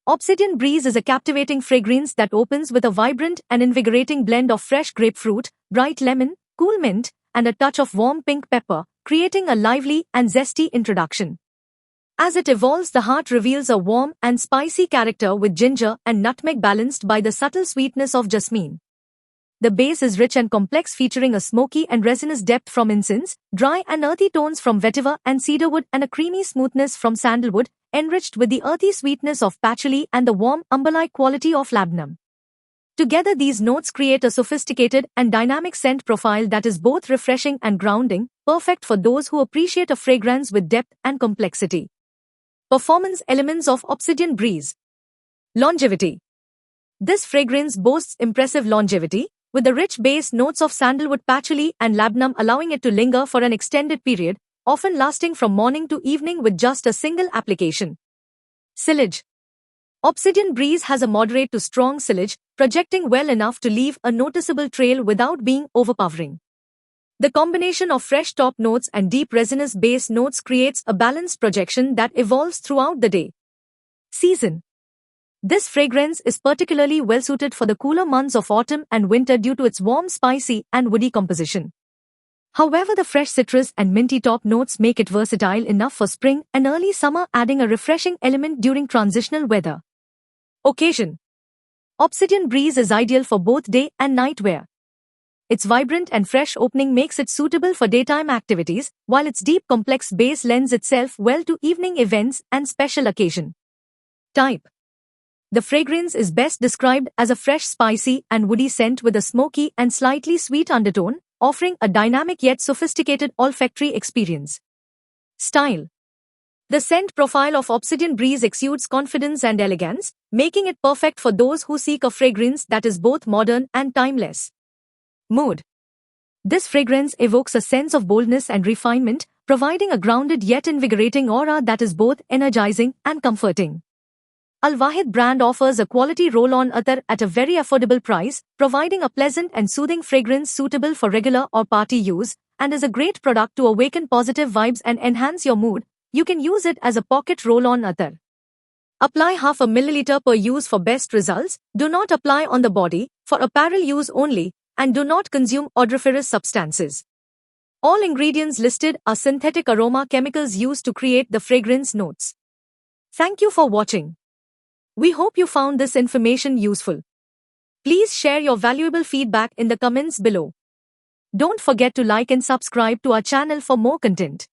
Obsidian Breeze is a captivating fragrance that opens with a vibrant and invigorating blend of fresh grapefruit, bright lemon, cool mint, and a touch of warm pink pepper, creating a lively and zesty introduction. As it evolves, the heart reveals a warm and spicy character with ginger and nutmeg balanced by the subtle sweetness of jasmine. The base is rich and complex, featuring a smoky and resinous depth from incense, dry and earthy tones from vetiver and cedarwood, and a creamy smoothness from sandalwood, enriched with the earthy sweetness of patchouli and the warm umber-like quality of labdanum. Together, these notes create a sophisticated and dynamic scent profile that is both refreshing and grounding, perfect for those who appreciate a fragrance with depth and complexity. Performance elements of Obsidian Breeze. Longevity. This fragrance boasts impressive longevity, with the rich base notes of sandalwood, patchouli, and labdanum allowing it to linger for an extended period, often lasting from morning to evening with just a single application. Sillage. Obsidian Breeze has a moderate to strong sillage, projecting well enough to leave a noticeable trail without being overpowering. The combination of fresh top notes and deep resinous base notes creates a balanced projection that evolves throughout the day. Season. This fragrance is particularly well-suited for the cooler months of autumn and winter due to its warm, spicy, and woody composition. However, the fresh citrus and minty top notes make it versatile enough for spring and early summer, adding a refreshing element during transitional weather. Occasion. Obsidian Breeze is ideal for both day and night wear. Its vibrant and fresh opening makes it suitable for daytime activities, while its deep, complex base lends itself well to evening events and special occasion. Type. The fragrance is best described as a fresh, spicy, and woody scent with a smoky and slightly sweet undertone, offering a dynamic yet sophisticated olfactory experience. Style. The scent profile of Obsidian Breeze exudes confidence and elegance, making it perfect for those who seek a fragrance that is both modern and timeless. Mood. This fragrance evokes a sense of boldness and refinement, providing a grounded yet invigorating aura that is both energizing and comforting. Al-Wahid brand offers a quality roll-on attar at a very affordable price, providing a pleasant and soothing fragrance suitable for regular or party use, and is a great product to awaken positive vibes and enhance your mood. You can use it as a pocket roll-on attar. Apply half a milliliter per use for best results. Do not apply on the body, for apparel use only, and do not consume odoriferous substances. All ingredients listed are synthetic aroma chemicals used to create the fragrance notes. Thank you for watching. We hope you found this information useful. Please share your valuable feedback in the comments below. Don't forget to like and subscribe to our channel for more content.